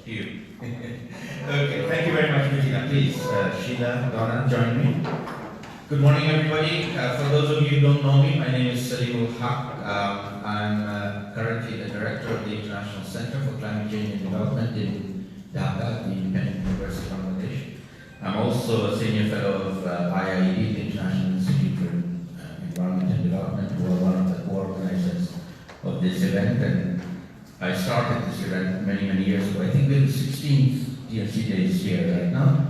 You. Okay, thank you very much, Regina. Please, Sheila, Donna, join me. Good morning, everybody. For those of you who don't know me, my name is Salimul Haq. I'm currently the director of the International Center for Climate Change and Development in Dhaka, the Independent University of Bangladesh. I'm also a senior fellow of IIED, the International Institute for Environment and Development, who are one of the co-organizers of this event. And I started this event many, many years ago. I think we're the 16th D&C Days here right now.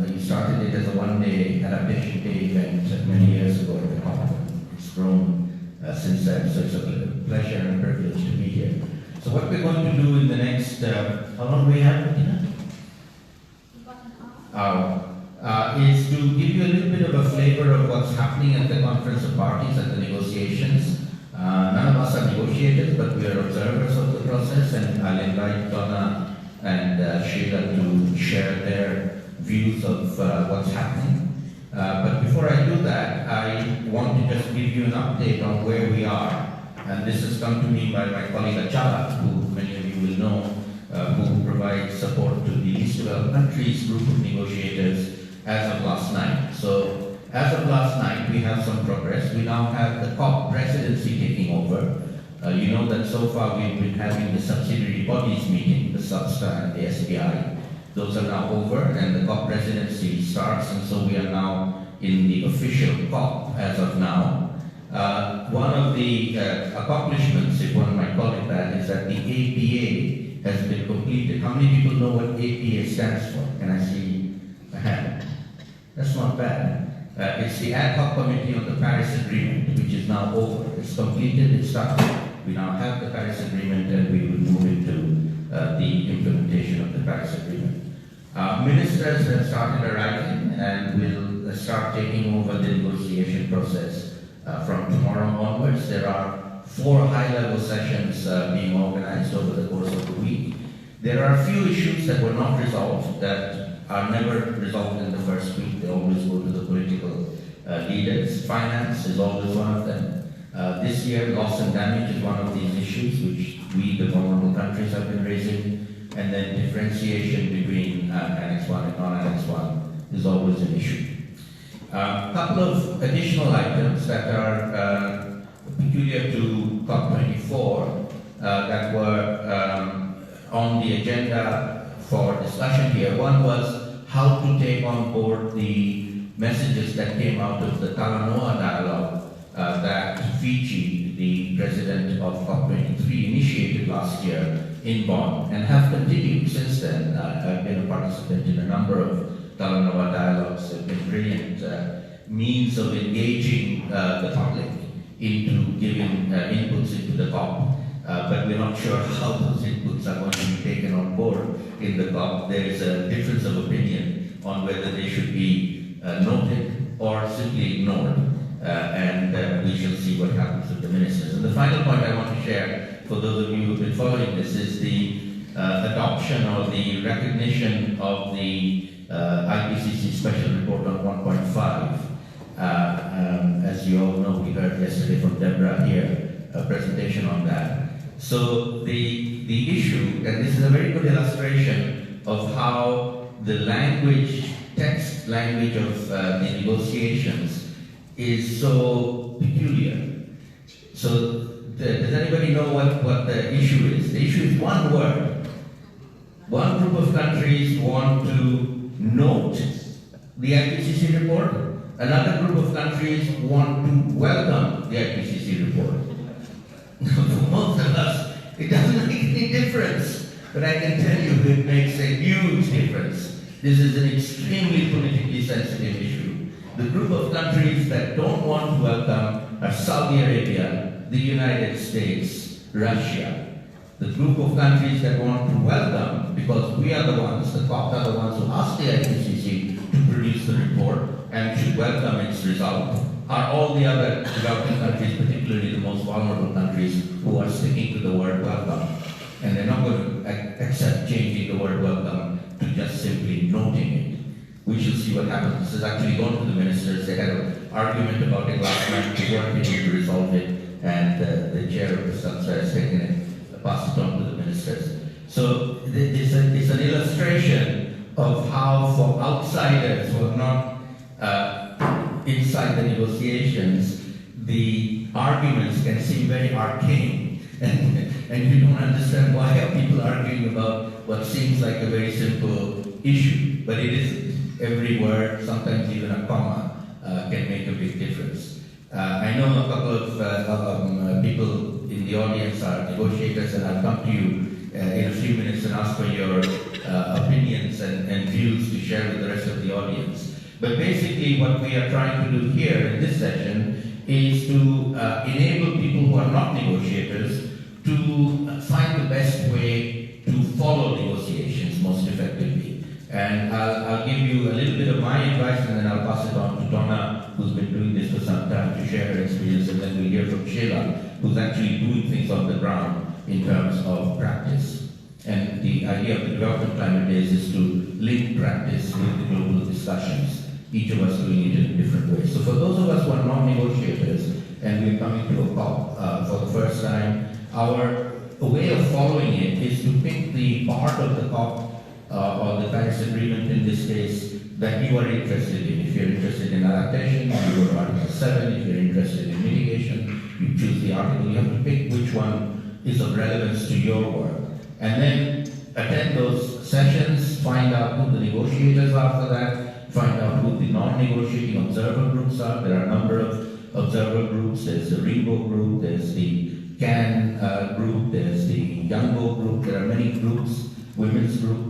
We started it as a one-day adaptation day event many years ago at the COP. It's grown since then, so it's a pleasure and a privilege to be here. So what we're going to do in the next, how long do we have, Bettina? Is to give you a little bit of a flavor of what's happening at the Conference of Parties, at the negotiations. None of us are negotiators, but we are observers of the process, and I'll invite Donna and Sheila to share their views of what's happening. But before I do that, I want to just give you an update on where we are. And this has come to me by my colleague Achala, who many of you will know, who provides support to the least developed countries group of negotiators as of last night. So as of last night, we have some progress. We now have the COP presidency taking over. You know that so far we've been having the subsidiary bodies meeting, the SUBSTA and the SBI. Those are now over, and the COP presidency starts, and so we are now in the official COP as of now. One of the accomplishments, if one might call it that, is that the APA has been completed. How many people know what APA stands for? Can I see a hand? That's not bad. It's the Ad Hoc Committee on the Paris Agreement, which is now over. It's completed, it's started. We now have the Paris Agreement, and we will move into the implementation of the Paris Agreement. Ministers have started arriving and will start taking over the negotiation process from tomorrow onwards. There are 4 high-level sessions being organized over the course of the week. There are a few issues that were not resolved, that are never resolved in the first week. They always go to the political leaders. Finance is always one of them. This year, loss and damage is one of these issues which we, the vulnerable countries, have been raising. And then differentiation between Annex 1 and non-Annex 1 is always an issue. A couple of additional items that are peculiar to COP24 that were on the agenda for discussion here. One was how to take on board the messages that came out of the Talanoa dialogue that Fiji, the president of COP23, initiated last year in Bonn, and have continued since then. I've been a participant in a number of Talanoa dialogues. They've been brilliant means of engaging the public into giving inputs into the COP. But we're not sure how those inputs are going to be taken on board in the COP. There is a difference of opinion on whether they should be noted or simply ignored. And we shall see what happens with the ministers. And the final point I want to share, for those of you who have been following this, is the adoption or the recognition of the IPCC Special Report on 1.5. As you all know, we heard yesterday from Deborah here, a presentation on that. So the issue, and this is a very good illustration of how the text language of the negotiations is so peculiar. So does anybody know what the issue is? The issue is one word. One group of countries want to note the IPCC report. Another group of countries want to welcome the IPCC report. For most of us, it doesn't make any difference. But I can tell you it makes a huge difference. This is an extremely politically sensitive issue. The group of countries that don't want to welcome are Saudi Arabia, the United States, Russia. The group of countries that want to welcome, because we are the ones, the COP are the ones who asked the IPCC to produce the report and should welcome its result, are all the other developing countries, particularly the most vulnerable countries, who are sticking to the word welcome. And they're not going to accept changing the word welcome to just simply noting it. We shall see what happens. This has actually gone to the ministers. They had an argument about it last night. We weren't able to resolve it, and the chair of the SUBSTA has taken it, passed it on to the ministers. So it's an illustration of how for outsiders who are not inside the negotiations, the arguments can seem very arcane, and you don't understand why are people arguing about what seems like a very simple issue, but it isn't. Every word, sometimes even a comma, can make a big difference. I know a couple of people in the audience are negotiators, and I'll come to you in a few minutes and ask for your opinions and views to share with the rest of the audience. But basically what we are trying to do here in this session is to enable people who are not negotiators to find the best way to follow negotiations most effectively. And I'll give you a little bit of my advice, and then I'll pass it on to Donna, who's been doing this for some time, to share her experience, and then we'll hear from Sheila, who's actually doing things on the ground in terms of practice. And the idea of the Development Climate Days is to link practice with the global discussions, each of us doing it in different ways. So for those of us who are non-negotiators, and we're coming to a COP for the first time, our way of following it is to pick the part of the COP or the Paris Agreement in this case that you are interested in. If you're interested in adaptation, you go to Article 7. If you're interested in mitigation, you choose the article. You have to pick which one is of relevance to your work. And then attend those sessions, find out who the negotiators are for that, find out who the non-negotiating observer groups are. There are a number of observer groups. There's the Rainbow group, there's the CAN group, there's the Youngo group. There are many groups, women's group.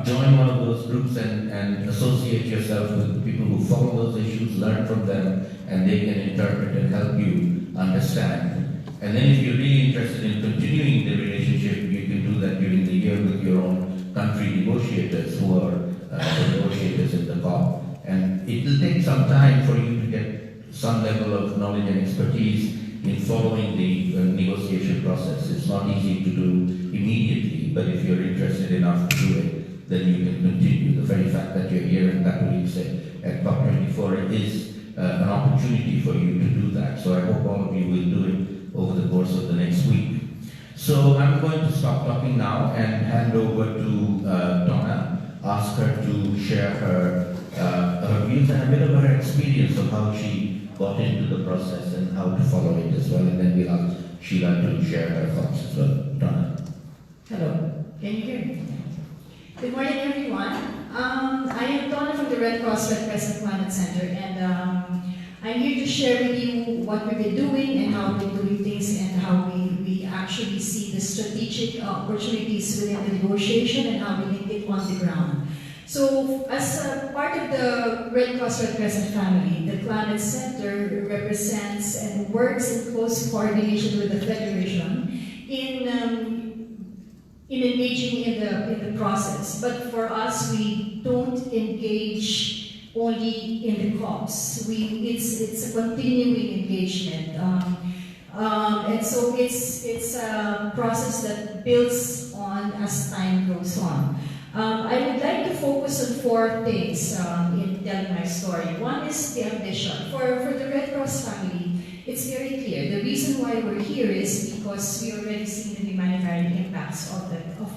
Join one of those groups and associate yourself with people who follow those issues, learn from them, and they can interpret and help you understand. And then if you're really interested in continuing the relationship, you can do that during the year with your own country negotiators who are the negotiators in the COP. And it will take some time for you to get some level of knowledge and expertise in following the negotiation process. It's not easy to do immediately, but if you're interested enough to do it, then you can continue. The very fact that you're here in Katowice at COP24 is an opportunity for you to do that. So I hope all of you will do it over the course of the next week. So I'm going to stop talking now and hand over to Donna, ask her to share her views and a bit of her experience of how she got into the process and how to follow it as well. And then we'll ask Sheila to share her thoughts as well. Donna. Hello, can you hear me? Good morning, everyone. I am Donna from the Red Cross Red Crescent Climate Center, and I'm here to share with you what we've been doing and how we've been doing things and how we actually see the strategic opportunities within the negotiation and how we link it on the ground. So, as a part of the Red Cross Red Crescent family, the Climate Center represents and works in close coordination with the Federation in engaging in the process. But for us, we don't engage only in the COPs. It's a continuing engagement. And so it's a process that builds on as time goes on. I would like to focus on four things in telling my story. One is the ambition. For the Red Cross family, it's very clear. The reason why we're here is because we already see the humanitarian impacts of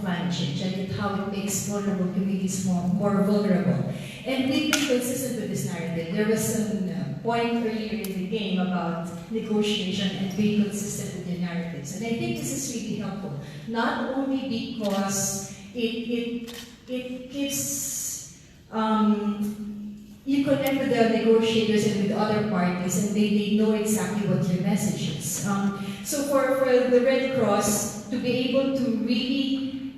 climate change and how it makes vulnerable communities more vulnerable. And we've been consistent with this narrative. There was some point earlier in the game about negotiation and being consistent with the narratives. And I think this is really helpful. Not only because it gives you connect with the negotiators and with other parties, and they know exactly what your message is. So for the Red Cross to be able to really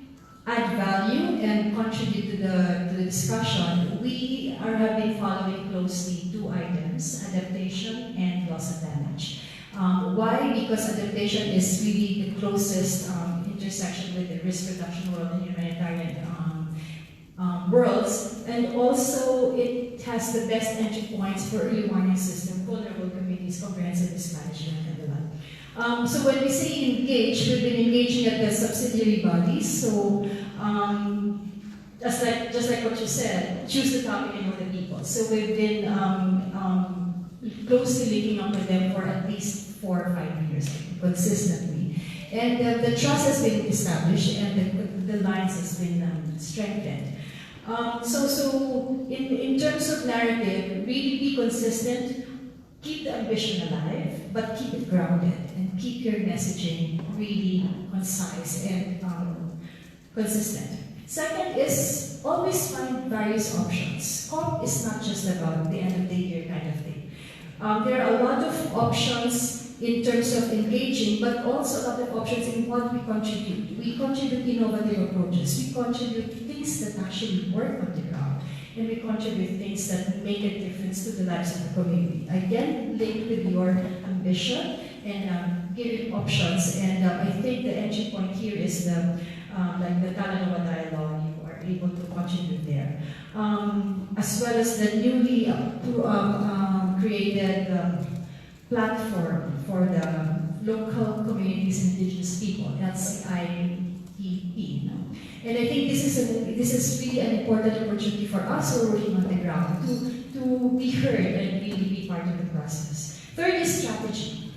add value and contribute to the discussion, we have been following closely two items: adaptation and loss of damage. Why? Because adaptation is really the closest intersection with the risk reduction world and humanitarian worlds, and also it has the best entry points for early warning system, vulnerable communities, comprehensive risk management, and the like. So when we say engage, we've been engaging at the subsidiary bodies. So just like what you said, choose the topic and know the people. So we've been closely linking up with them for at least 4 or 5 years consistently. And the trust has been established, and the lines has been strengthened. So in terms of narrative, really be consistent, keep the ambition alive, but keep it grounded and keep your messaging really concise and consistent. Second is always find various options. COP is not just about the end of the year kind of thing. There are a lot of options in terms of engaging, but also a lot of options in what we contribute. We contribute innovative approaches. We contribute things that actually work on the ground. And we contribute things that make a difference to the lives of the community. Again, linked with your ambition and giving options. And I think the entry point here is like the Talanoa dialogue. You are able to contribute there, as well as the newly created platform for the local communities and indigenous people, LCIEP. And I think this is really an important opportunity for us who are working on the ground to be heard and really be part of the process. Third is strategy.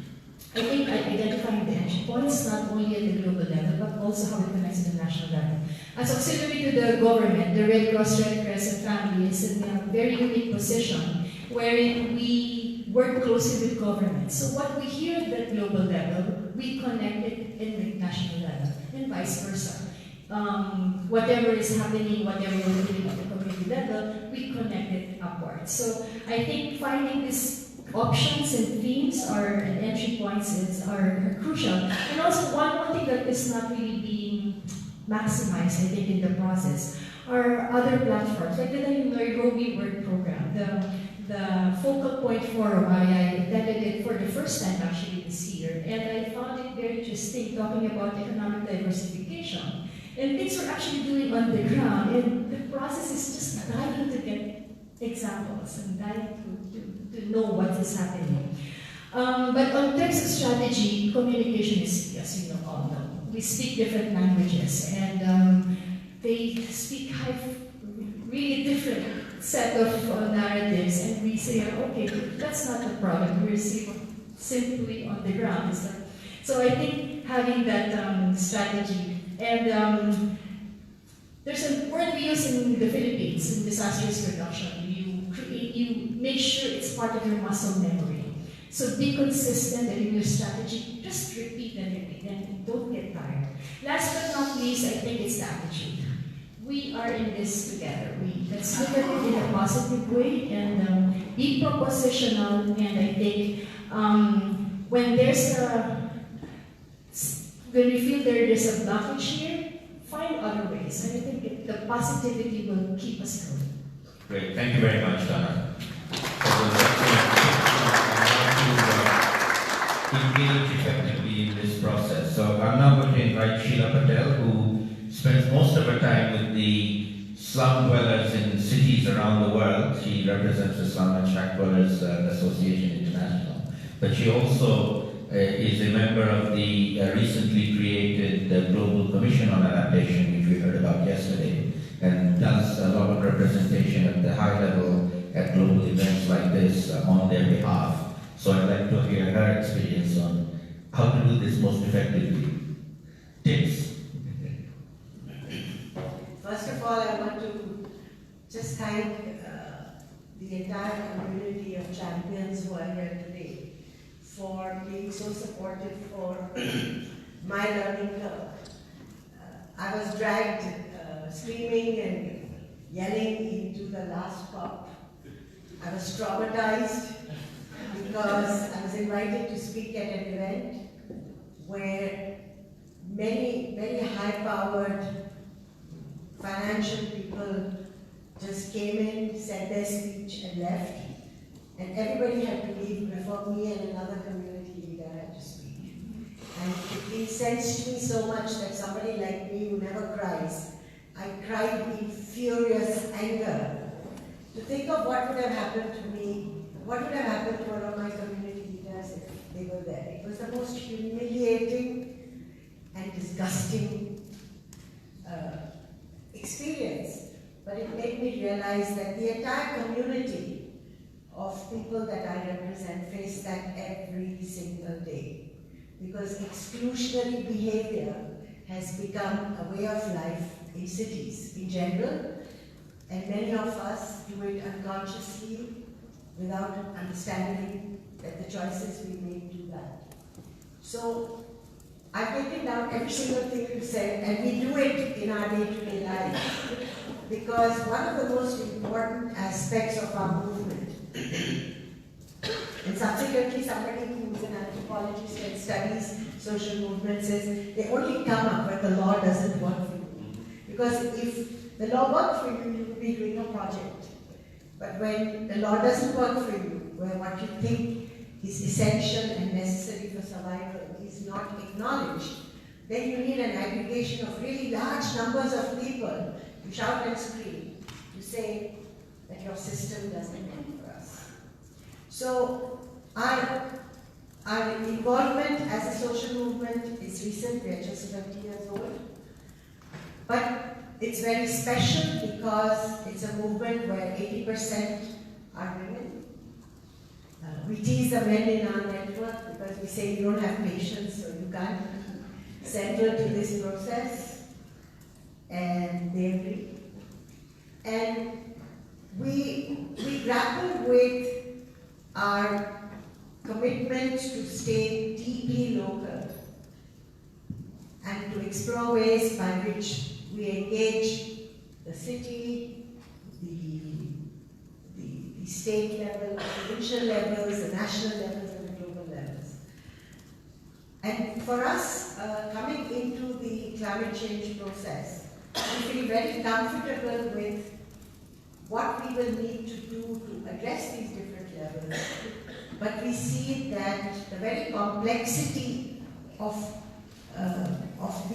I think identifying the entry points, not only at the global level, but also how it connects to the national level. As auxiliary to the government, the Red Cross, Red Crescent family is in a very unique position wherein we work closely with government. So what we hear at the global level, we connect it in the national level, and vice versa. Whatever is happening, whatever we're doing at the community level, we connect it upwards. So I think finding these options and themes and entry points are crucial. And also one thing that is not really being maximized, I think, in the process are other platforms, like the Nairobi Work Program, the focal point forum. I attended it for the first time actually this year, and I found it very interesting talking about economic diversification. And things we're actually doing on the ground, and the process is just dying to get examples and dying to know what is happening. But on terms of strategy, communication is, as you all know, we speak different languages, and they speak really different set of narratives, and we say, okay, that's not the problem, we're simply on the ground. So I think having that strategy. And there's a word we use in the Philippines in disaster risk reduction. You make sure it's part of your muscle memory. So be consistent and in your strategy, just repeat and don't get tired. Last but not least, I think it's the attitude. We are in this together. Let's look at it in a positive way and be propositional. And I think when we feel there's a blockage here, find other ways. And I think the positivity will keep us going. Great. Thank you very much, Donna. To engage effectively in this process. So I'm now going to invite Sheila Patel, who spends most of her time with the slum dwellers in cities around the world. She represents the Slum and Shack Dwellers Association International. But she also is a member of the recently created Global Commission on Adaptation, which we heard about yesterday, and does a lot of representation at the high level at global events like this on their behalf. So I'd like to hear her experience on how to do this most effectively. Tips. First of all, I want to just thank the entire community of champions who are here today for being so supportive for my learning curve. I was dragged screaming and yelling into the last COP. I was traumatized because I was invited to speak at an event where many, very high-powered financial people just came in, said their speech and left. And everybody had to leave before me and another community leader had to speak. And it incensed me so much that somebody like me who never cries, I cried in furious anger to think of what would have happened to me, what would have happened to one of my community leaders if they were there. It was the most humiliating and disgusting experience. But it made me realize that the entire community of people that I represent face that every single day. Because exclusionary behavior has become a way of life in cities in general, and many of us do it unconsciously without understanding that the choices we make do that. So I've taken down every single thing you said, and we do it in our day-to-day life, because one of the most important aspects of our movement, and subsequently somebody who's an anthropologist and studies social movements says they only come up when the law doesn't work for you. Because if the law worked for you, you would be doing a project. But when the law doesn't work for you, where what you think is essential and necessary for survival is not acknowledged, then you need an aggregation of really large numbers of people to shout and scream, to say that your system doesn't work for us. So our involvement as a social movement is recent, we are just 20 years old. But it's very special because it's a movement where 80% are women. We tease the men in our network because we say you don't have patience, so you can't be central to this process. And they agree. And we grapple with our commitment to stay deeply local and to explore ways by which we engage the city, the state level, the provincial levels, the national levels, and the global levels. And for us, coming into the climate change process, we feel very comfortable with what we will need to do to address these different levels. But we see that the very complexity of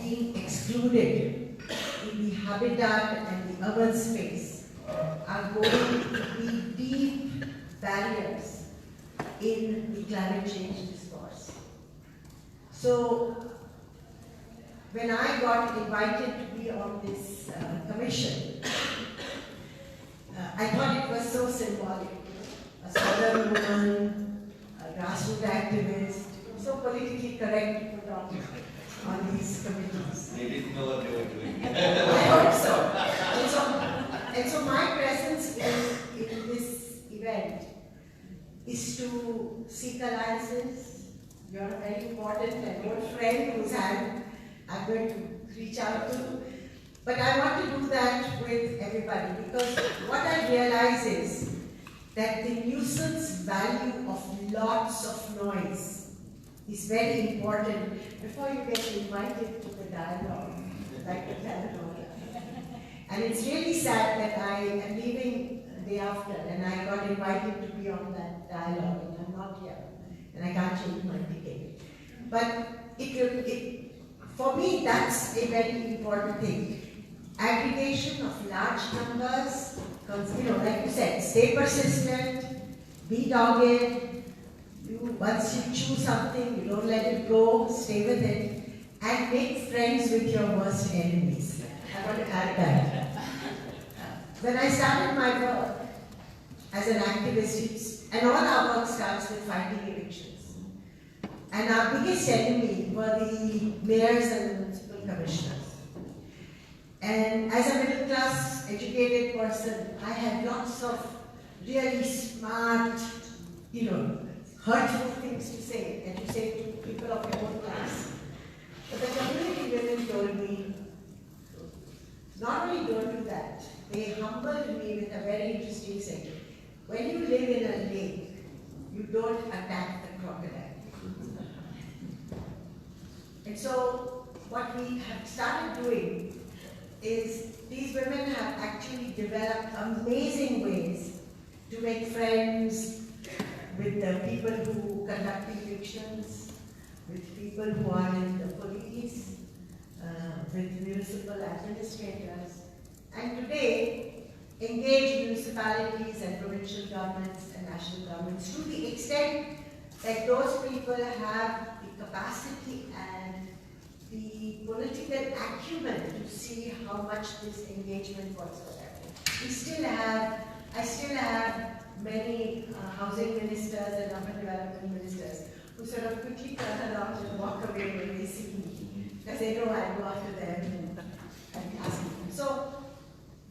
being excluded in the habitat and the urban space are going to be deep barriers in the climate change discourse. So when I got invited to be on this commission, I thought it was so symbolic. A southern woman, a grassroots activist, so politically correct to put on these committees. They didn't know what they were doing. I hope so. And so my presence in this event is to seek alliances. You're a very important and old friend whose hand I'm going to reach out to. But I want to do that with everybody, because what I realize is that the nuisance value of lots of noise is very important before you get invited to the dialogue, like the Katowice. And it's really sad that I am leaving the day after and I got invited to be on that dialogue and I'm not here and I can't change my ticket. But for me, that's a very important thing. Aggregation of large numbers, like you said, stay persistent, be dogged. Once you choose something, you don't let it go, stay with it, and make friends with your worst enemies. I want to add that. When I started my work as an activist, and all our work starts with fighting evictions. And our biggest enemy were the mayors and the municipal commissioners. And as a middle class, educated person, I had lots of really smart, hurtful things to say, and to say to people of your own class. But the community women told me, not only don't do that, they humbled me with a very interesting saying. When you live in a lake, you don't attack the crocodile. And so what we have started doing is these women have actually developed amazing ways to make friends with the people who conduct evictions, with people who are in the police, with municipal administrators, and today engage municipalities and provincial governments and national governments to the extent that those people have the capacity and the political acumen to see how much this engagement works for them. I still have many housing ministers and urban development ministers who sort of quickly turn around and walk away when they see me. because they know I go after them and ask them. So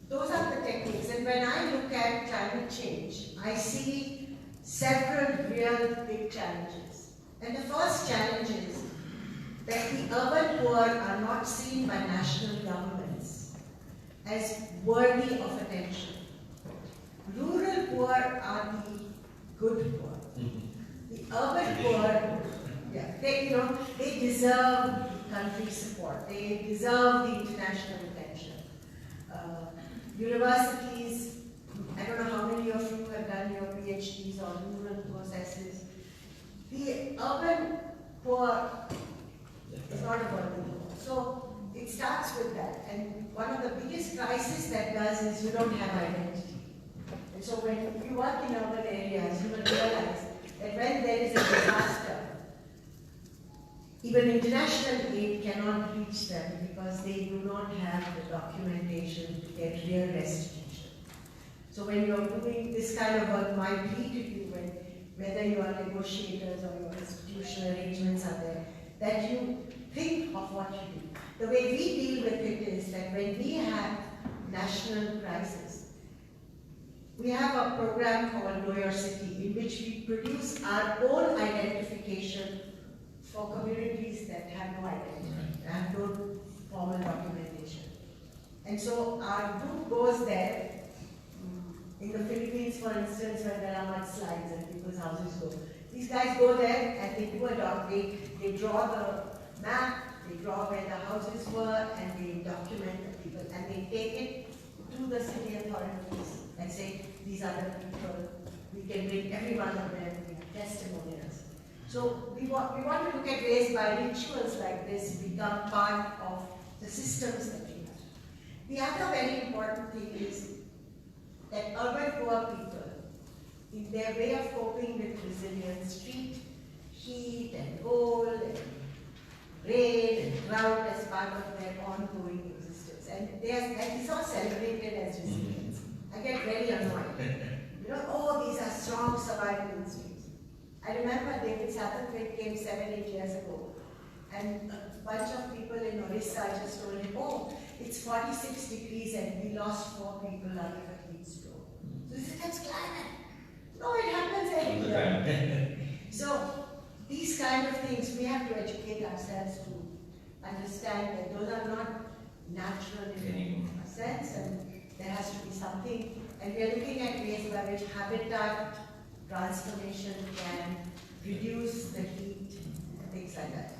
those are the techniques. And when I look at climate change, I see several real big challenges. And the first challenge is that the urban poor are not seen by national governments as worthy of attention. Rural poor are the good poor. The urban poor, yeah, they deserve country support. They deserve the international attention. Universities, I don't know how many of you have done your PhDs on rural processes. The urban poor is not a burden. So it starts with that. And one of the biggest crises that does is you don't have identity. And so when you work in urban areas, you will realize that when there is a disaster, even international aid cannot reach them because they do not have the documentation to get real restitution. So when you're doing this kind of work, my plea to you, whether you are negotiators or your institutional arrangements are there, that you think of what you do. The way we deal with it is that when we have national crisis, we have a program called Know Your City, in which we produce our own identification for communities that have no identity, have no formal documentation. And so our group goes there. In the Philippines, for instance, when there are mudslides and people's houses go, these guys go there and they do a doc. They draw the map, they draw where the houses were, and they document the people, and they take it to the city authorities and say, these are the people. We can bring every one of them, we have testimonials. So we want to look at ways by rituals like this become part of the systems that we have. The other very important thing is that urban poor people, in their way of coping with resilience, treat heat and cold and rain and drought as part of their ongoing existence. And it's not celebrated as resilience. I get very annoyed. Oh, these are strong survival instincts. I remember David Satterthwaite came 7-8 years ago, and a bunch of people in Orissa just told him, oh, it's 46 degrees and we lost 4 people out of a heat stroke. So he said, that's climate. No, it happens every year. So these kind of things, we have to educate ourselves to understand that those are not natural in a sense, and there has to be something. And we are looking at ways by which habitat transformation can reduce the heat and things like that.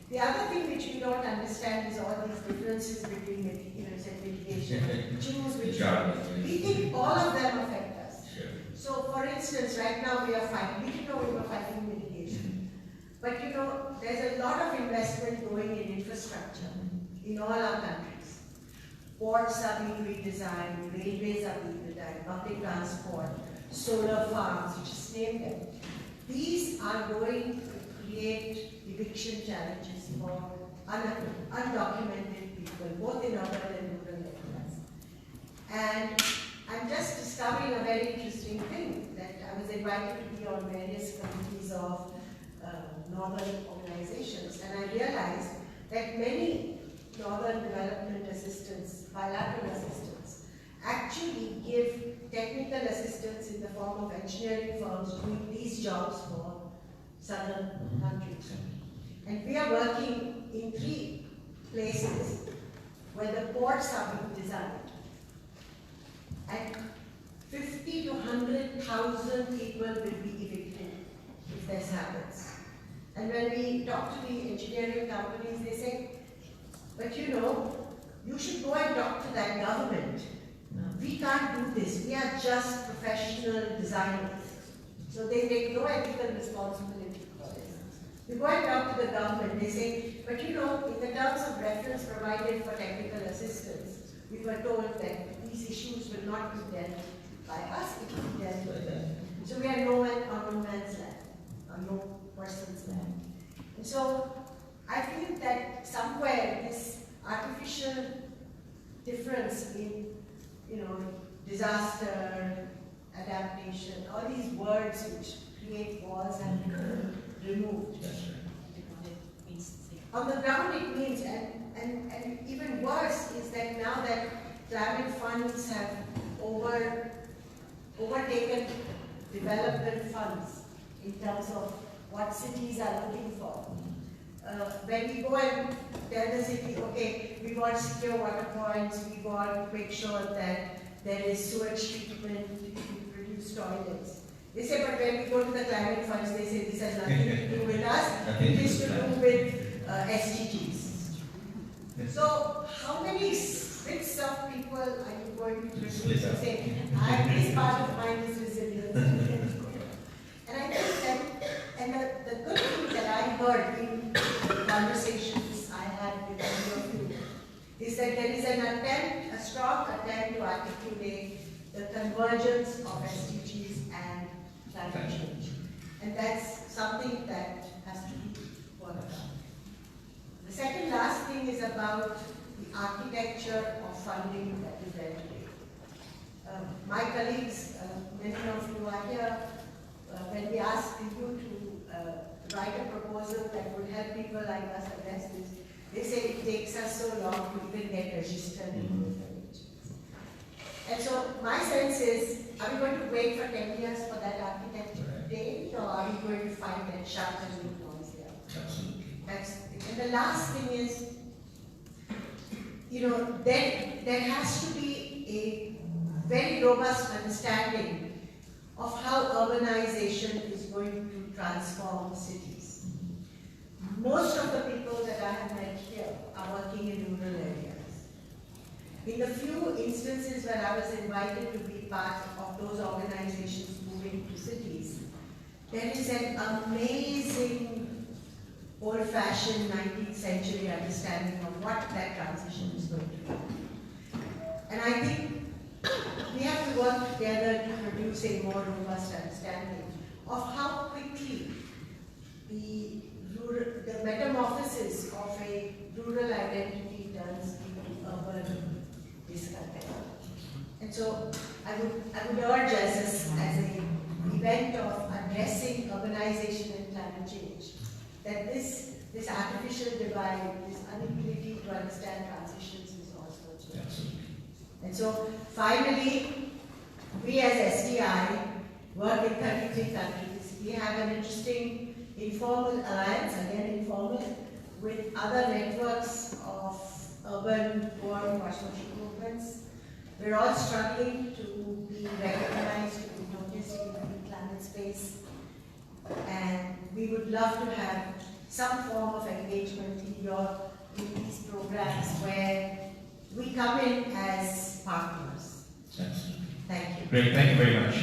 The other thing which we don't understand is all these differences between mitigation, choose which one. We think all of them affect us. Sure. So for instance, right now we are fighting, we didn't know we were fighting mitigation. But there's a lot of investment going in infrastructure in all our countries. Ports are being redesigned, railways are being redesigned, public transport, solar farms, you just name them. These are going to create eviction challenges for undocumented people, both in urban and rural areas. And I'm just discovering a very interesting thing, that I was invited to be on various committees of northern organizations, and I realized that many northern development assistance, bilateral assistance, actually give technical assistance in the form of engineering firms doing these jobs for southern countries. And we are working in 3 places where the ports are being designed. And 50 to 100,000 people will be evicted if this happens. And when we talk to the engineering companies, they say, but you should go and talk to that government. We can't do this. We are just professional designers. So they take no ethical responsibility for this. We go and talk to the government. They say, but in the terms of reference provided for technical assistance, we were told that these issues will not be dealt by us, it will be dealt with them. So we are no man's land, or no person's land. And so I feel that somewhere this artificial difference in disaster, adaptation, all these words which create walls have been removed. on the ground it means, and even worse is that now that climate funds have overtaken development funds in terms of what cities are looking for. When we go and tell the city, okay, we want secure water points, we want to make sure that there is sewage treatment, we produce toilets. They say, but when we go to the climate funds, they say this has nothing to do with us, it is to do with SDGs. So, how many bits of people are you going to produce to say, this part of mine is resilience? And I think that, and the good thing that I heard in the conversations I had with many of you, is that there is an attempt, a strong attempt to articulate the convergence of SDGs and climate change. And that's something that has to be worked out. The second last thing is about the architecture of funding that is there today. My colleagues, many of you are here, when we asked you to write a proposal that would help people like us address this, they say it takes us so long to even get registered in those arrangements. And so my sense is, are we going to wait for 10 years for that architecture date, or are we going to find that sharp and new noise here? Absolutely. And the last thing is, there has to be a very robust understanding of how urbanization is going to transform cities. Most of the people that I have met here are working in rural areas. In the few instances where I was invited to be part of those organizations moving to cities, there is an amazing old-fashioned 19th century understanding of what that transition is going to be. And I think we have to work together to produce a more robust understanding of how quickly the metamorphosis of a rural identity turns into urban discontent. And so I would urge as an event of addressing urbanization and climate change, that this artificial divide, this inability to understand transitions is also achieved. And so finally, we as SDI work in 33 countries. We have an interesting informal alliance, again informal, with other networks of urban poor social movements. We're all struggling to be recognized, to be noticed in the climate space. And we would love to have some form of engagement in these programs where we come in as partners. Absolutely. Thank you. Great, thank you very much. A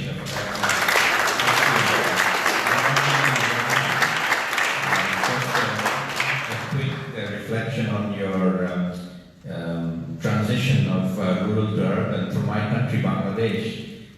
quick reflection on your transition of rural to urban. From my country, Bangladesh,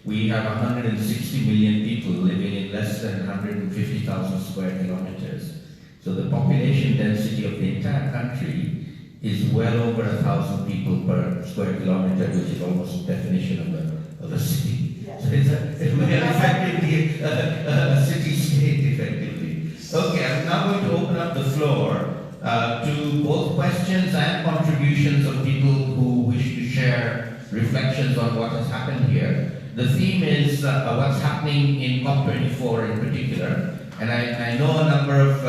we have 160 million people living in less than 150,000 square kilometers. So the population density of the entire country is well over 1,000 people per square kilometer, which is almost the definition of a city. Yes. So it's effectively a city-state, effectively. Okay, I'm now going to open up the floor to both questions and contributions of people who wish to share reflections on what has happened here. The theme is what's happening in COP24 in particular, and I know a number of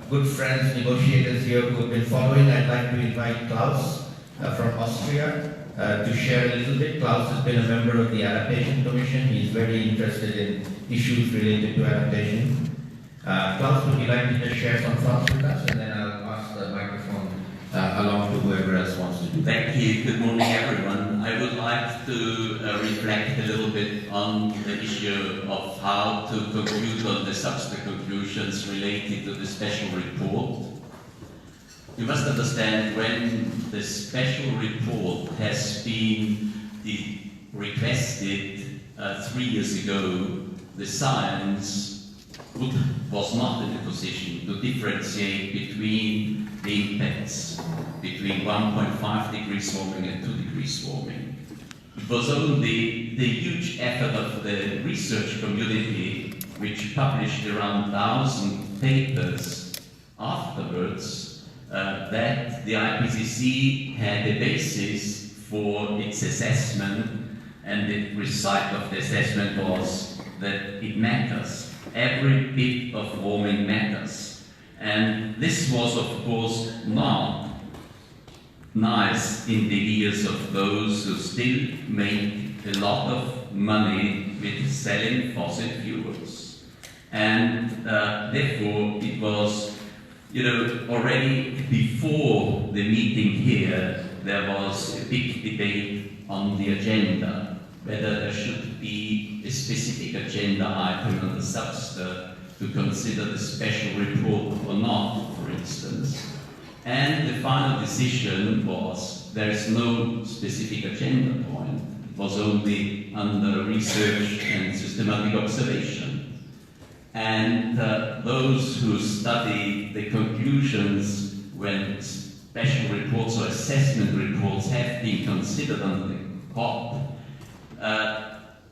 good friends, negotiators here who have been following. I'd like to invite Klaus from Austria to share a little bit. Klaus has been a member of the Adaptation Commission. He's very interested in issues related to adaptation. Klaus, would you like to just share some thoughts with us, and then I'll pass the microphone along to whoever else wants to do that. Thank you. Good morning, everyone. I would like to reflect a little bit on the issue of how to conclude on the substantive conclusions related to the special report. You must understand, when the special report has been requested 3 years ago, the science was not in a position to differentiate between the impacts between 1.5 degrees warming and 2 degrees warming. It was only the huge effort of the research community, which published around 1,000 papers afterwards, that the IPCC had a basis for its assessment, and the result of the assessment was that it matters. Every bit of warming matters. And this was, of course, not nice in the ears of those who still make a lot of money with selling fossil fuels. And therefore, it was, already before the meeting here, there was a big debate on the agenda, whether there should be a specific agenda item on the subster to consider the special report or not, for instance. And the final decision was there is no specific agenda point. It was only under research and systematic observation. And those who study the conclusions when special reports or assessment reports have been considered under the COP,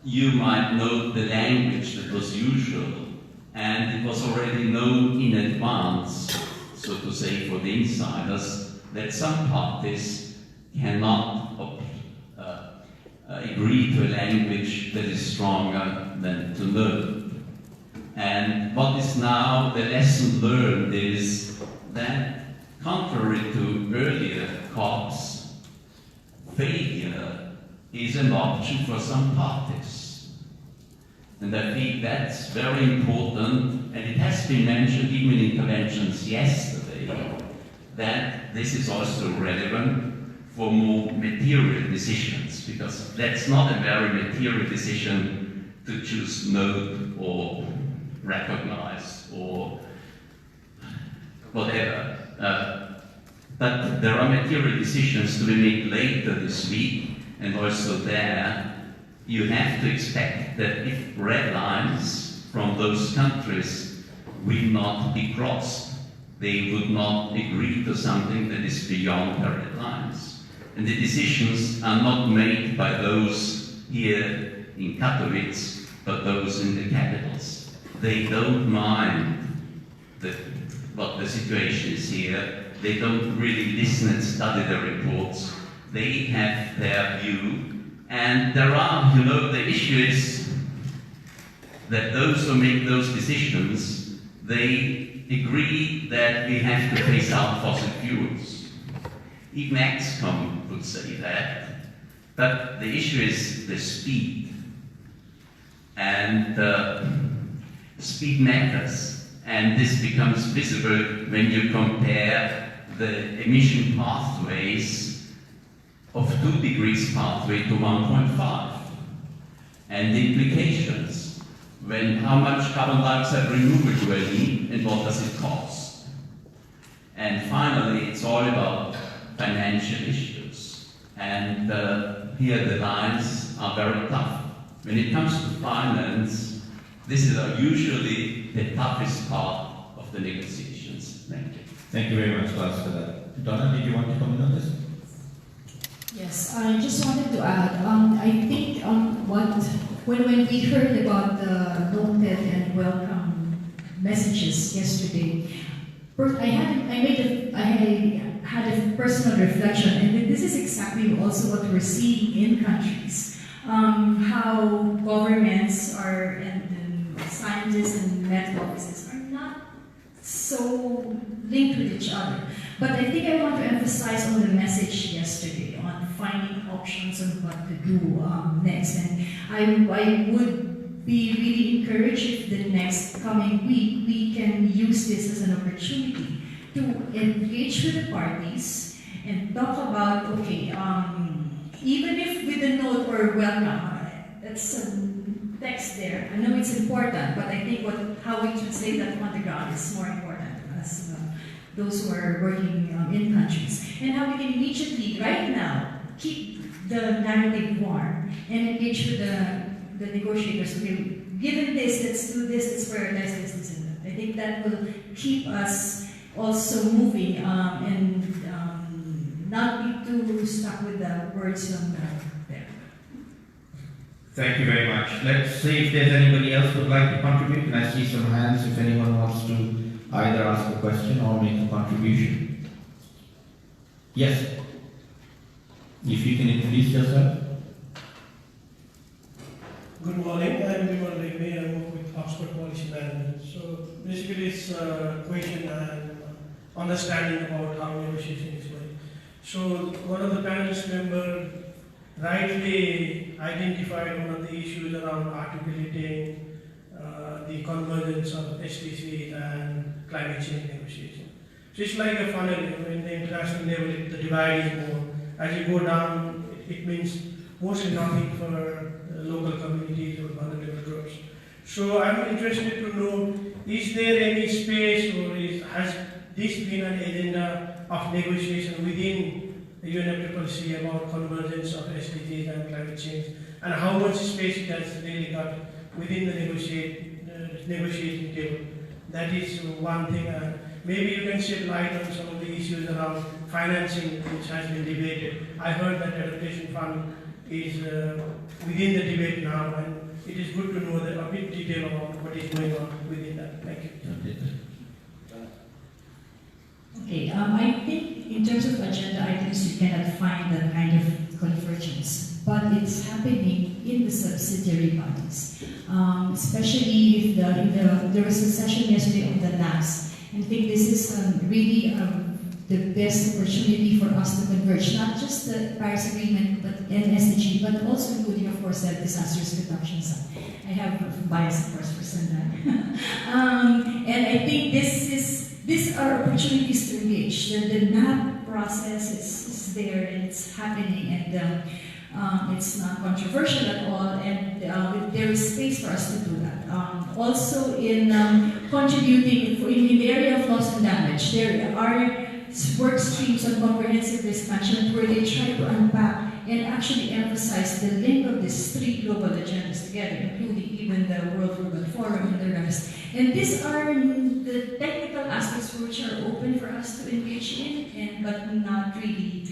you might note the language that was usual, and it was already known in advance, so to say, for the insiders, that some parties cannot agree to a language that is stronger than to know. And what is now the lesson learned is that, contrary to earlier COPs, failure is an option for some parties. And I think that's very important, and it has been mentioned even in interventions yesterday, that this is also relevant for more material decisions, because that's not a very material decision to choose node or recognize or whatever. But there are material decisions to be made later this week, and also there you have to expect that if red lines from those countries will not be crossed, they would not agree to something that is beyond the red lines. And the decisions are not made by those here in Katowice, but those in the capitals. They don't mind what the situation is here. They don't really listen and study the reports. They have their view. And there are, the issue is that those who make those decisions, they agree that we have to phase out fossil fuels. Even EXCOM would say that. But the issue is the speed. And speed matters. And this becomes visible when you compare the emission pathways of 2 degrees pathway to 1.5. And the implications, how much carbon dioxide removal do I need and what does it cost? And finally, it's all about financial issues. And here the lines are very tough. When it comes to finance, this is usually the toughest part of the negotiations. Thank you. Thank you very much, Klaus, for that. Donna, did you want to comment on this? Yes, I just wanted to add, I think when we heard about the noted and welcome messages yesterday, I had a personal reflection, and this is exactly also what we're seeing in countries, how governments and scientists and medical offices are not so linked with each other. But I think I want to emphasize on the message yesterday on finding options on what to do next. And I would be really encouraged if the next coming week we can use this as an opportunity to engage with the parties and talk about, okay, even if with a note or welcome, that's a text there. I know it's important, but I think how we translate that on the ground is more important to us, those who are working in countries. And how we can immediately, right now, keep the narrative warm and engage with the negotiators. Okay, given this, let's do this, let's prioritize this, and that. I think that will keep us also moving and not be too stuck with the words on there. Thank you very much. Let's see if there's anybody else who would like to contribute. Can I see some hands if anyone wants to either ask a question or make a contribution? Yes. If you can introduce yourself. Good morning, I'm Vimal Regme. I work with Oxford Policy Management. So basically it's a question and understanding about how negotiation is going. So one of the panelist members rightly identified one of the issues around articulating the convergence of SDGs and climate change negotiation. So it's like a funnel, in the international level the divide is more. As you go down, it means mostly nothing for local communities or vulnerable groups. So I'm interested to know, is there any space or has this been an agenda of negotiation within the UNFCCC about convergence of SDGs and climate change, and how much space it has really got within the negotiating table? That is one thing. Maybe you can shed light on some of the issues around financing which has been debated. I heard that adaptation fund is within the debate now, and it is good to know a bit detail about what is going on within that. Thank you. Okay, I think in terms of agenda items, you cannot find that kind of convergence, but it's happening in the subsidiary bodies. Especially if there was a session yesterday on the NAS, and I think this is really the best opportunity for us to converge, not just the Paris Agreement and SDG, but also including, of course, the disaster risk reduction side. I have bias, of course, for Sundar. And I think these are opportunities to engage. The NAP process is there and it's happening, and it's not controversial at all, and there is space for us to do that. Also, in contributing in the area of loss and damage, there are work streams on comprehensive risk management where they try to unpack and actually emphasize the link of these three global agendas together, including even the World Urban Forum and the rest. And these are the technical aspects which are open for us to engage in, but not really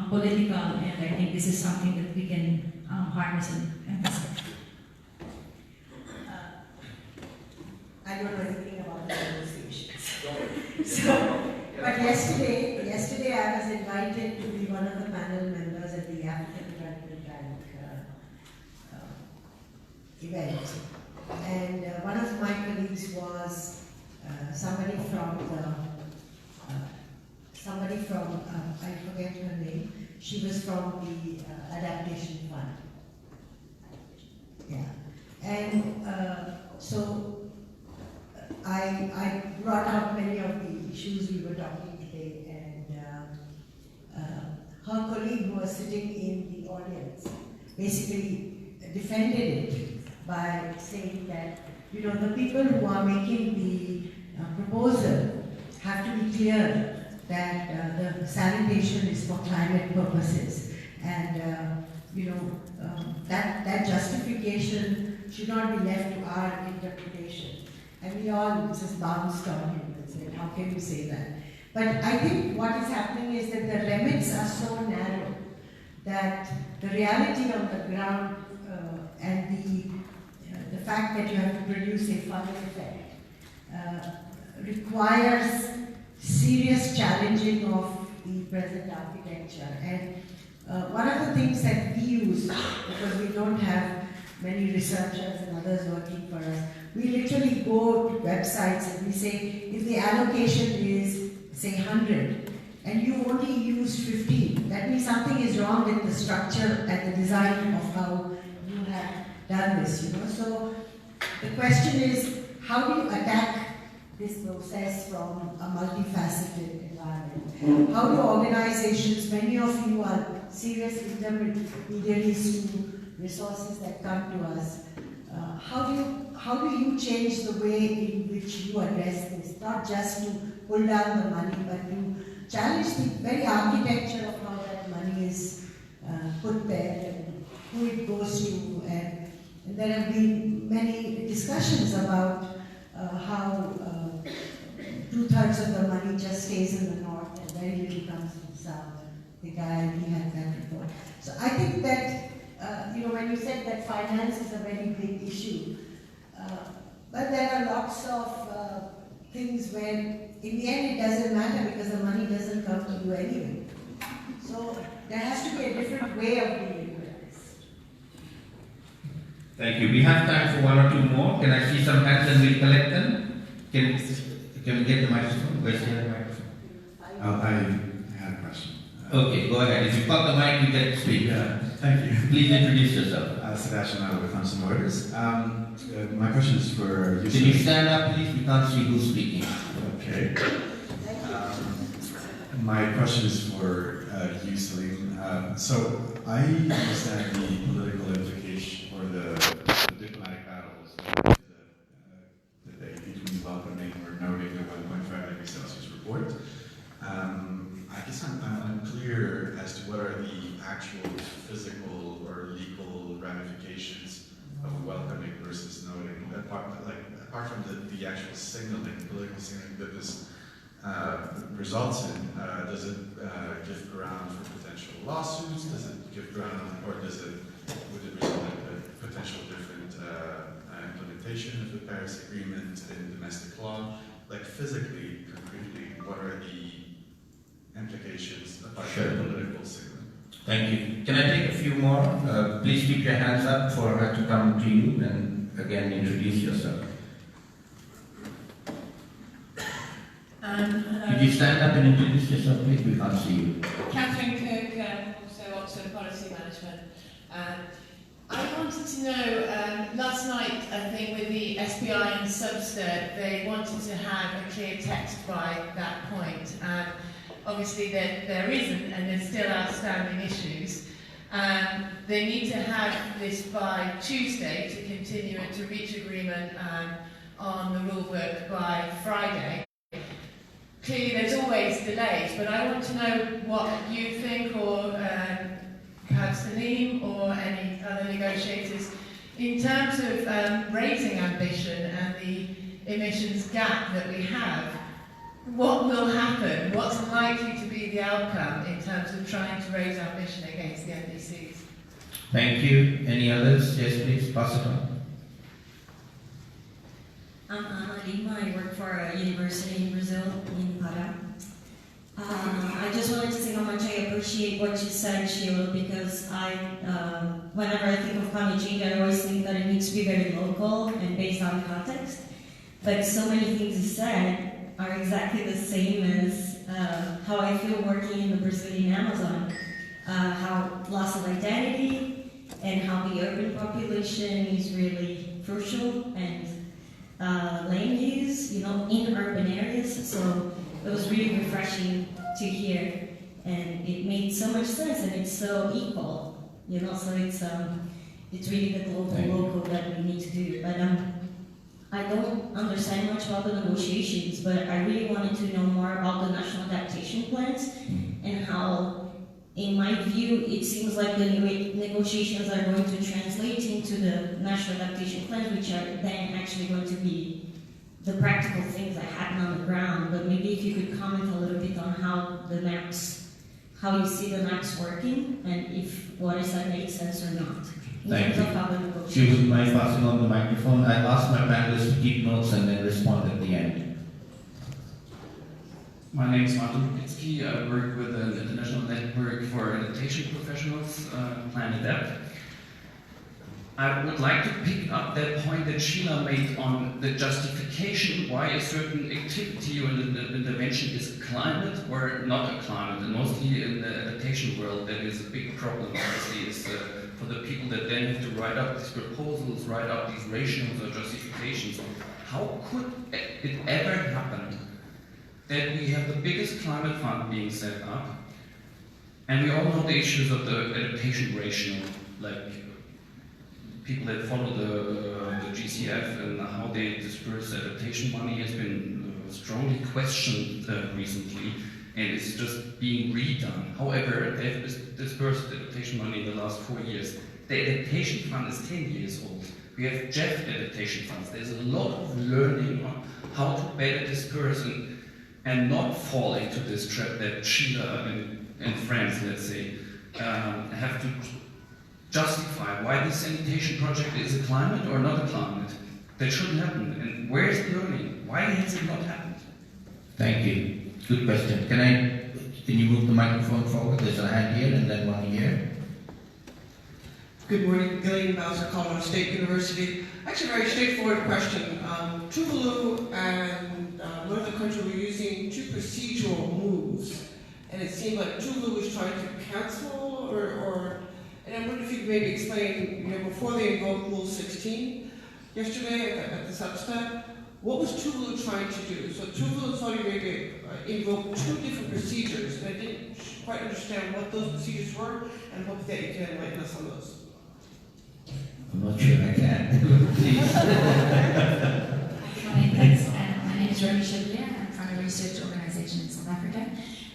political, and I think this is something that we can harness and emphasize. I don't know anything about the negotiations. But yesterday I was invited to be one of the panel members at the African Development Bank event. And one of my colleagues was somebody from I forget her name. She was from the Adaptation Fund. Yeah. And so I brought out many of the issues we were talking today, and her colleague who was sitting in the audience basically defended it by saying that, the people who are making the proposal have to be clear that the sanitation is for climate purposes, and that justification should not be left to our interpretation. And we all just bounced on him and said, how can you say that? But I think what is happening is that the remits are so narrow that the reality on the ground and the fact that you have to produce a funnel effect requires serious challenging of the present architecture. And one of the things that we use, because we don't have many researchers and others working for us, we literally go to websites and we say, if the allocation is, say, 100, and you only use 15, that means something is wrong with the structure and the design of how you have done this, So the question is, how do you attack this process from a multifaceted environment? How do organizations, many of you are serious intermediaries to resources that come to us, how do you change the way in which you address this? Not just to pull down the money, but to challenge the very architecture of how that money is put there and who it goes to. And there have been many discussions about how 2/3 of the money just stays in the north and very little comes from the south. The guy, he had that report. So I think that when you said that finance is a very big issue, but there are lots of things where in the end it doesn't matter because the money doesn't come to you anyway. So there has to be a different way of dealing with this. Thank you. We have time for one or two more. Can I see some hands and we'll collect them? Can we get the microphone? Where's the other microphone? I had a question. Okay, go ahead. If you've got the mic, you get to speak. Yeah, thank you. Please introduce yourself. Sebastian Miller with Thomson Reuters. My question is for you. Can you stand up, please? We can't see who's speaking. Okay. My question is for you, Salim. So I understand the political implication or the diplomatic battles with the debate between welcoming or noting the 1.5 degrees Celsius report. I guess I'm unclear as to what are the actual physical or legal ramifications of welcoming versus noting. Apart from the actual signaling, political signaling that this results in, does it give ground for potential lawsuits? Does it give ground, or would it result in a potential different implementation of the Paris Agreement in domestic law? Like physically, concretely, what are the implications apart from political signaling? Thank you. Can I take a few more? Please keep your hands up for her to come to you and again introduce yourself. Could you stand up and introduce yourself, please? We can't see you. Catherine Cook, also Oxford Policy Management. I wanted to know, last night, I think with the SPI and Subster, they wanted to have a clear text by that point. Obviously there isn't, and there's still outstanding issues. They need to have this by Tuesday to continue and to reach agreement on the rule book by Friday. Clearly there's always delays, but I want to know what you think, or perhaps Salim or any other negotiators, in terms of raising ambition and the emissions gap that we have. What will happen? What's likely to be the outcome in terms of trying to raise ambition against the NDCs? Thank you. Any others? Yes, please, pass it on. I'm Ana Lima. I work for a university in Brazil, in Pará. I just wanted to say how much I appreciate what you said, Sheila, because whenever I think of climate change, I always think that it needs to be very local and based on context. But so many things you said are exactly the same as how I feel working in the Brazilian Amazon. How loss of identity and how the urban population is really crucial, and land use, in urban areas. So it was really refreshing to hear, and it made so much sense, and it's so equal, So it's really the global local that we need to do. But I don't understand much about the negotiations, but I really wanted to know more about the national adaptation plans and how, in my view, it seems like the negotiations are going to translate into the national adaptation plans, which are then actually going to be the practical things that happen on the ground. But maybe if you could comment a little bit on how how you see the maps working, and if what I said made sense or not. Thank you. If you wouldn't mind passing on the microphone, I'll ask my panelists to keep notes and then respond at the end. My name is Martin Lubitsky. I work with an international network for adaptation professionals, Plan Adapt. I would like to pick up that point that Sheila made on the justification why a certain activity or an intervention is climate or not a climate. And mostly in the adaptation world, that is a big problem, obviously, is for the people that then have to write up these proposals, write out these ratios or justifications. How could it ever happen that we have the biggest climate fund being set up, and we all know the issues of the adaptation ratio, like people that follow the GCF and how they disperse adaptation money has been strongly questioned recently, and it's just being redone. However, they've dispersed adaptation money in the last 4 years. The adaptation fund is 10 years old. We have Jeff adaptation funds. There's a lot of learning on how to better disperse and not fall into this trap that Sheila and friends, let's say, have to justify why this sanitation project is a climate or not a climate. That shouldn't happen. And where's the learning? Why has it not happened? Thank you. Good question. Can you move the microphone forward? There's a hand here and then one here. Good morning, Gillian Bowser, Colorado State University. Actually, a very straightforward question. Tuvalu and Northern Country were using two procedural moves, and it seemed like Tuvalu was trying to cancel, and I wonder if you could maybe explain, before they invoked Rule 16 yesterday at the Substack, what was Tuvalu trying to do? So Tuvalu and Saudi Arabia invoked two different procedures, and I didn't quite understand what those procedures were, and hope that you can enlighten us on those. I'm not sure I can. Please. Thanks. My name is Romy Chevalier. I'm from a research organization in South Africa.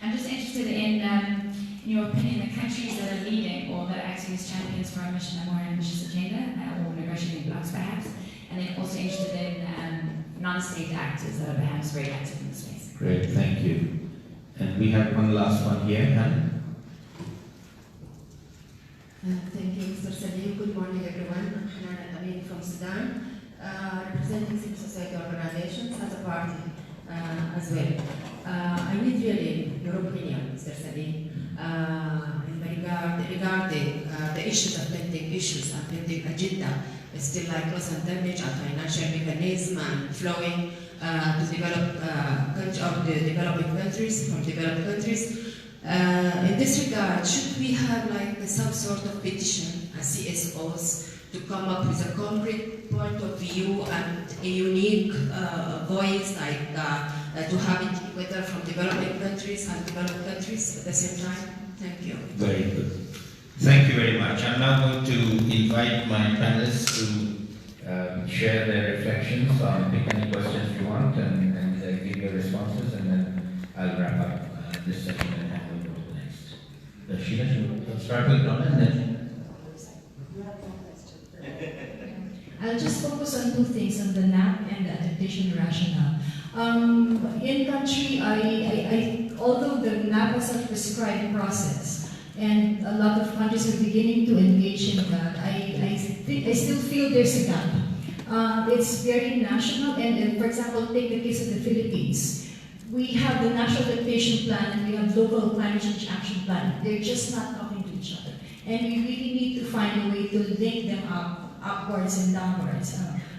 I'm just interested in your opinion, the countries that are leading or that are acting as champions for a more ambitious agenda, or negotiating blocks perhaps, and then also interested in non-state actors that are perhaps very active in the space. Great, thank you. And we have one last one here, Han. Thank you, Mr. Salim. Good morning, everyone. I'm Hanan Amin from Sudan, representing civil society organizations as a party as well. I need really your opinion, Mr. Salim, regarding the issues of pending issues and pending agenda, still like loss and damage and financial mechanism and flowing to develop of the developing countries from developed countries. In this regard, should we have like some sort of petition as CSOs to come up with a concrete point of view and a unique voice, like to have it whether from developing countries and developed countries at the same time? Thank you. Very good. Thank you very much. I'm now going to invite my panelists to share their reflections on pick any questions you want and give your responses, and then I'll wrap up this session and hand over to the next. Sheila, should start with Donna and then. I'll just focus on two things, on the NAP and the adaptation rationale. In country, although the NAP is a prescribed process, and a lot of countries are beginning to engage in that, I still feel there's a gap. It's very national, and for example, take the case of the Philippines. We have the National Adaptation Plan and we have Local Climate Change Action Plan. They're just not talking to each other. And we really need to find a way to link them up, upwards and downwards.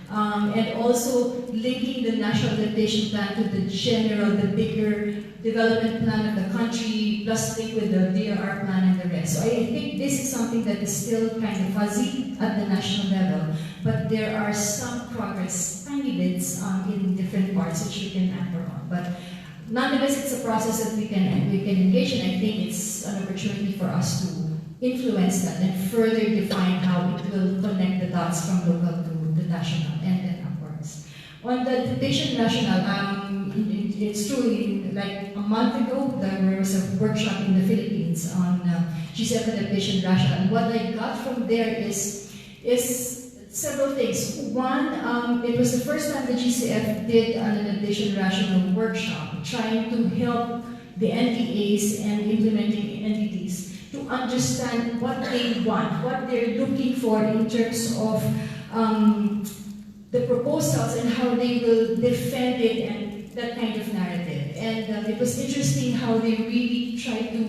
And also linking the National Adaptation Plan to the general, the bigger development plan of the country, plus link with the DRR plan and the rest. So I think this is something that is still kind of fuzzy at the national level, but there are some progress, tiny bits in different parts which we can anchor on. But nonetheless, it's a process that we can engage in. I think it's an opportunity for us to influence that and further define how it will connect the dots from local to the national and then upwards. On the adaptation rationale, it's true, like a month ago, there was a workshop in the Philippines on GCF adaptation rationale. And what I got from there is several things. One, it was the first time the GCF did an adaptation rationale workshop, trying to help the NDAs and implementing entities to understand what they want, what they're looking for in terms of the proposals and how they will defend it and that kind of narrative. And it was interesting how they really tried to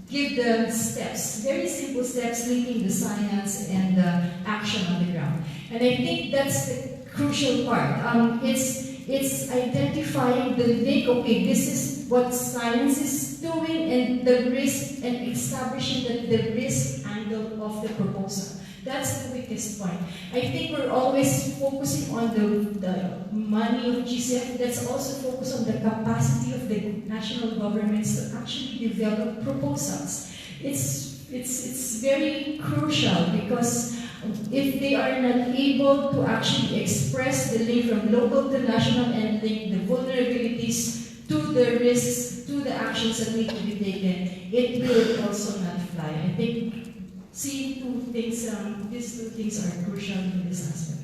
give the steps, very simple steps linking the science and the action on the ground. And I think that's the crucial part. It's identifying the link, okay, this is what science is doing and the risk, and establishing the risk angle of the proposal. That's the weakest point. I think we're always focusing on the money of GCF. Let's also focus on the capacity of the national governments to actually develop proposals. It's very crucial, because if they are not able to actually express the link from local to national and link the vulnerabilities to the risks, to the actions that need to be taken, it will also not fly. I think these two things are crucial in this aspect.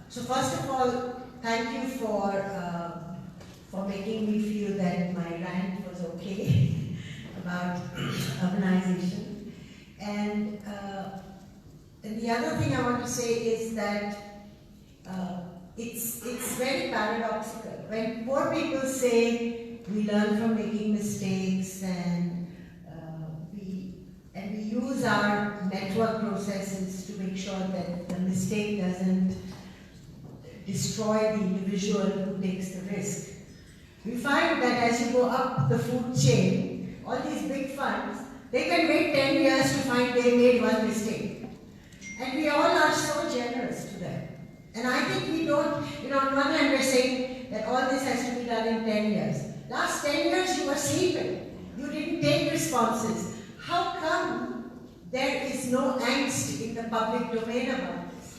So first of all, thank you for making me feel that my rant was okay about urbanization. And the other thing I want to say is that it's very paradoxical. When poor people say we learn from making mistakes and we use our network processes to make sure that the mistake doesn't destroy the individual who takes the risk. We find that as you go up the food chain, all these big funds, they can wait 10 years to find they made one mistake. And we all are so generous to them. And I think we don't, on one hand we're saying that all this has to be done in 10 years. Last 10 years you were sleeping. You didn't take responses. How come there is no angst in the public domain about this?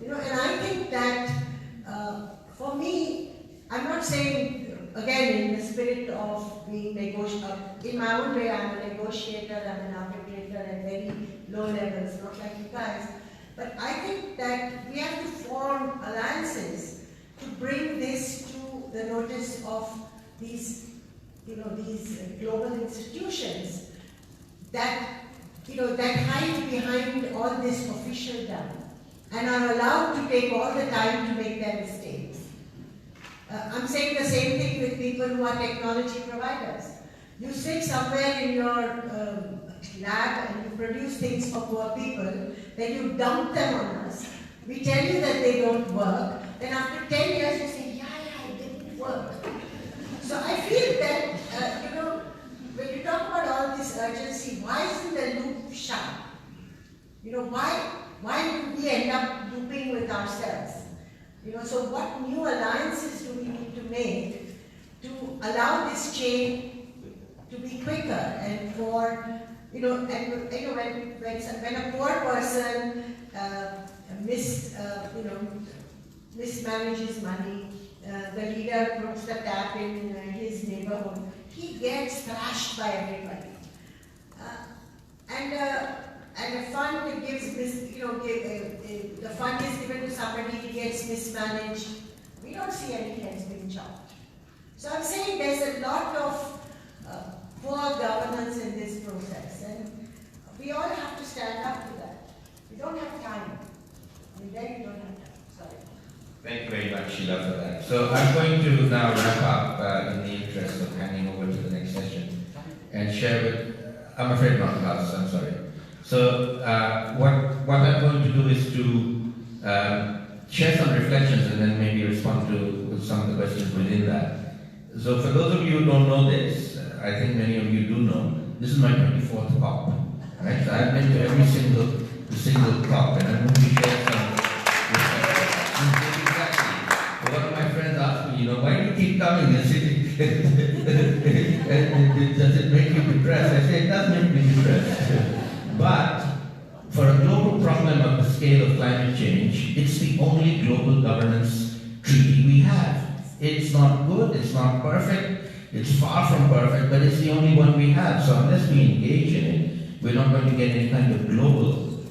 And I think that for me, I'm not saying, again, in the spirit of being in my own way, I'm a negotiator, I'm an arbitrator at very low levels, not like you guys. But I think that we have to form alliances to bring this to the notice of these global institutions that hide behind all this officialdom and are allowed to take all the time to make their mistakes. I'm saying the same thing with people who are technology providers. You sit somewhere in your lab and you produce things for poor people, then you dump them on us. We tell you that they don't work, then after 10 years you say, yeah, it didn't work. So I feel that, when you talk about all this urgency, why isn't the loop shut? Why do we end up looping with ourselves? So what new alliances do we need to make to allow this chain to be quicker and for, when a poor person mismanages money, the leader puts the tap in his neighborhood, he gets thrashed by everybody. And a fund gives the fund is given to somebody, he gets mismanaged. We don't see any heads being chopped. So I'm saying there's a lot of poor governance in this process, and we all have to stand up to that. We don't have time. We really don't have time. Sorry. Thank you very much, Sheila, for that. So I'm going to now wrap up in the interest of handing over to the next session and share with, I'm afraid not class, I'm sorry. So what I'm going to do is to share some reflections and then maybe respond to some of the questions within that. So for those of you who don't know this, I think many of you do know, this is my 24th COP. Right? So I've been to every single COP, and I'm going to share some reflections. Exactly. So one of my friends asked me, why do you keep coming and sitting? Does it make you depressed? I say, it does make me depressed. But for a global problem of the scale of climate change, it's the only global governance treaty we have. It's not good, it's not perfect, it's far from perfect, but it's the only one we have. So unless we engage in it, we're not going to get any kind of global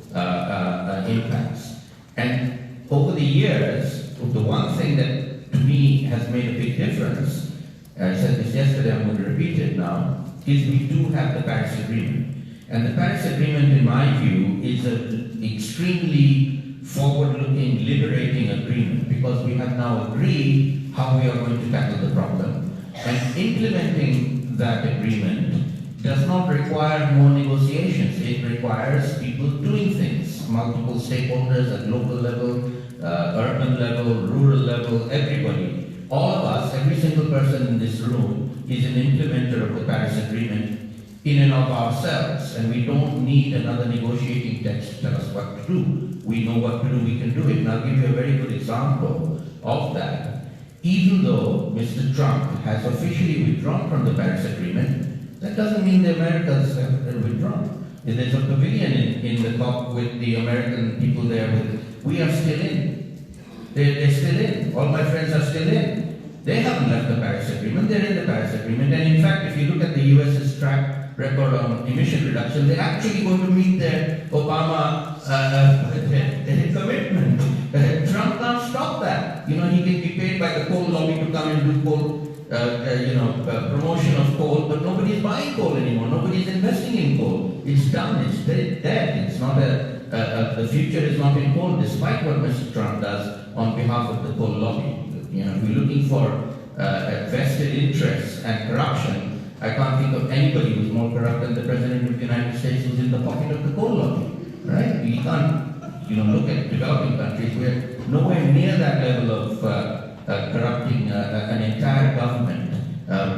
impacts. And over the years, the one thing that to me has made a big difference, I said this yesterday, I'm going to repeat it now, is we do have the Paris Agreement. And the Paris Agreement, in my view, is an extremely forward-looking, liberating agreement because we have now agreed how we are going to tackle the problem. And implementing that agreement does not require more negotiations. It requires people doing things, multiple stakeholders at local level, urban level, rural level, everybody. All of us, every single person in this room is an implementer of the Paris Agreement in and of ourselves, and we don't need another negotiating text to tell us what to do. We know what to do, we can do it. And I'll give you a very good example of that. Even though Mr. Trump has officially withdrawn from the Paris Agreement, that doesn't mean the Americans have withdrawn. There's a pavilion in the COP with the American people there. We are still in. They're still in. All my friends are still in. They haven't left the Paris Agreement, they're in the Paris Agreement. And in fact, if you look at the US's track record on emission reduction, they're actually going to meet their Obama commitment. Trump can't stop that. He can be paid by the coal lobby to come and do coal, promotion of coal, but nobody's buying coal anymore. Nobody's investing in coal. It's done. It's dead. It's not the future is not in coal, despite what Mr. Trump does on behalf of the coal lobby. You know, we're looking for vested interests and corruption. I can't think of anybody who's more corrupt than the President of the United States who's in the pocket of the coal lobby, right? We can't, look at developing countries. We're nowhere near that level of corrupting an entire government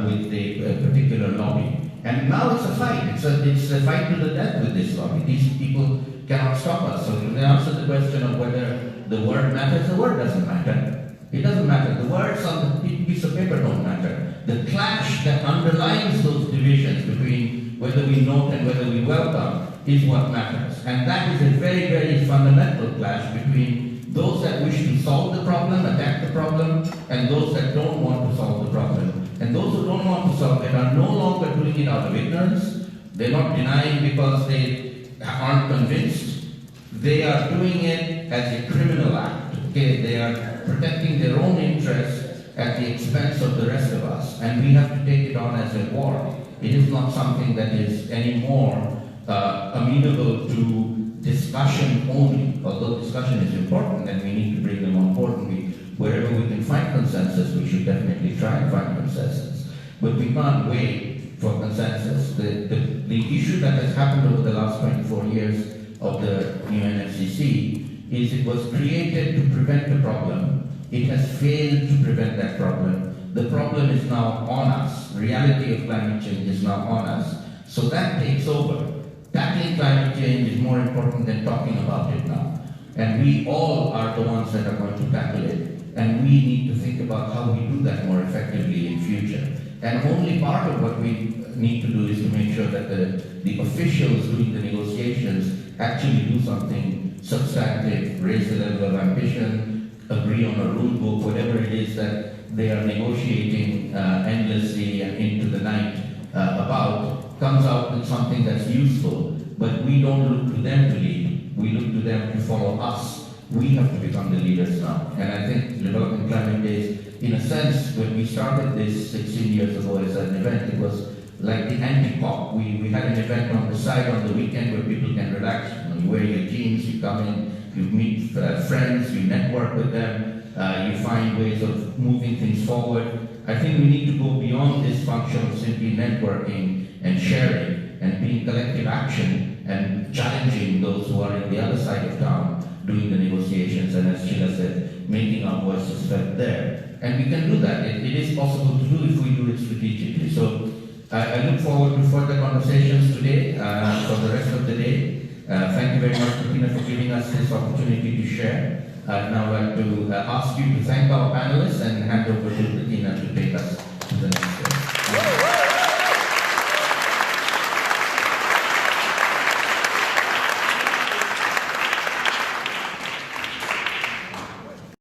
with a particular lobby. And now it's a fight. It's a fight to the death with this lobby. These people cannot stop us. So to answer the question of whether the word matters, the word doesn't matter. It doesn't matter. The words on the piece of paper don't matter. The clash that underlines those divisions between whether we note and whether we welcome is what matters. And that is a very, very fundamental clash between those that wish to solve the problem, attack the problem, and those that don't want to solve the problem. And those who don't want to solve it are no longer doing it out of ignorance. They're not denying because they aren't convinced. They are doing it as a criminal act. Okay? They are protecting their own interests at the expense of the rest of us. And we have to take it on as a war. It is not something that is anymore amenable to discussion only. Although discussion is important and we need to bring them on board, and wherever we can find consensus, we should definitely try and find consensus. But we can't wait for consensus. The issue that has happened over the last 24 years of the new NFCC is it was created to prevent the problem. It has failed to prevent that problem. The problem is now on us. The reality of climate change is now on us. So that takes over. Tackling climate change is more important than talking about it now. And we all are the ones that are going to tackle it. And we need to think about how we do that more effectively in future. And only part of what we need to do is to make sure that the officials doing the negotiations actually do something substantive, raise the level of ambition, agree on a rule book, whatever it is that they are negotiating endlessly and into the night about, comes out with something that's useful. But we don't look to them to lead. We look to them to follow us. We have to become the leaders now. And I think Developing Climate Days, in a sense, when we started this 16 years ago as an event, it was like the anti-COP. We had an event on the side on the weekend where people can relax. You wear your jeans, you come in, you meet friends, you network with them, you find ways of moving things forward. I think we need to go beyond this function of simply networking and sharing and being collective action and challenging those who are in the other side of town doing the negotiations, and as Sheila said, making our voices felt there. And we can do that. It is possible to do if we do it strategically. So I look forward to further conversations today for the rest of the day. Thank you very much, Katina, for giving us this opportunity to share. Now I'd like to ask you to thank our panelists and hand over to Katina to take us to the next step.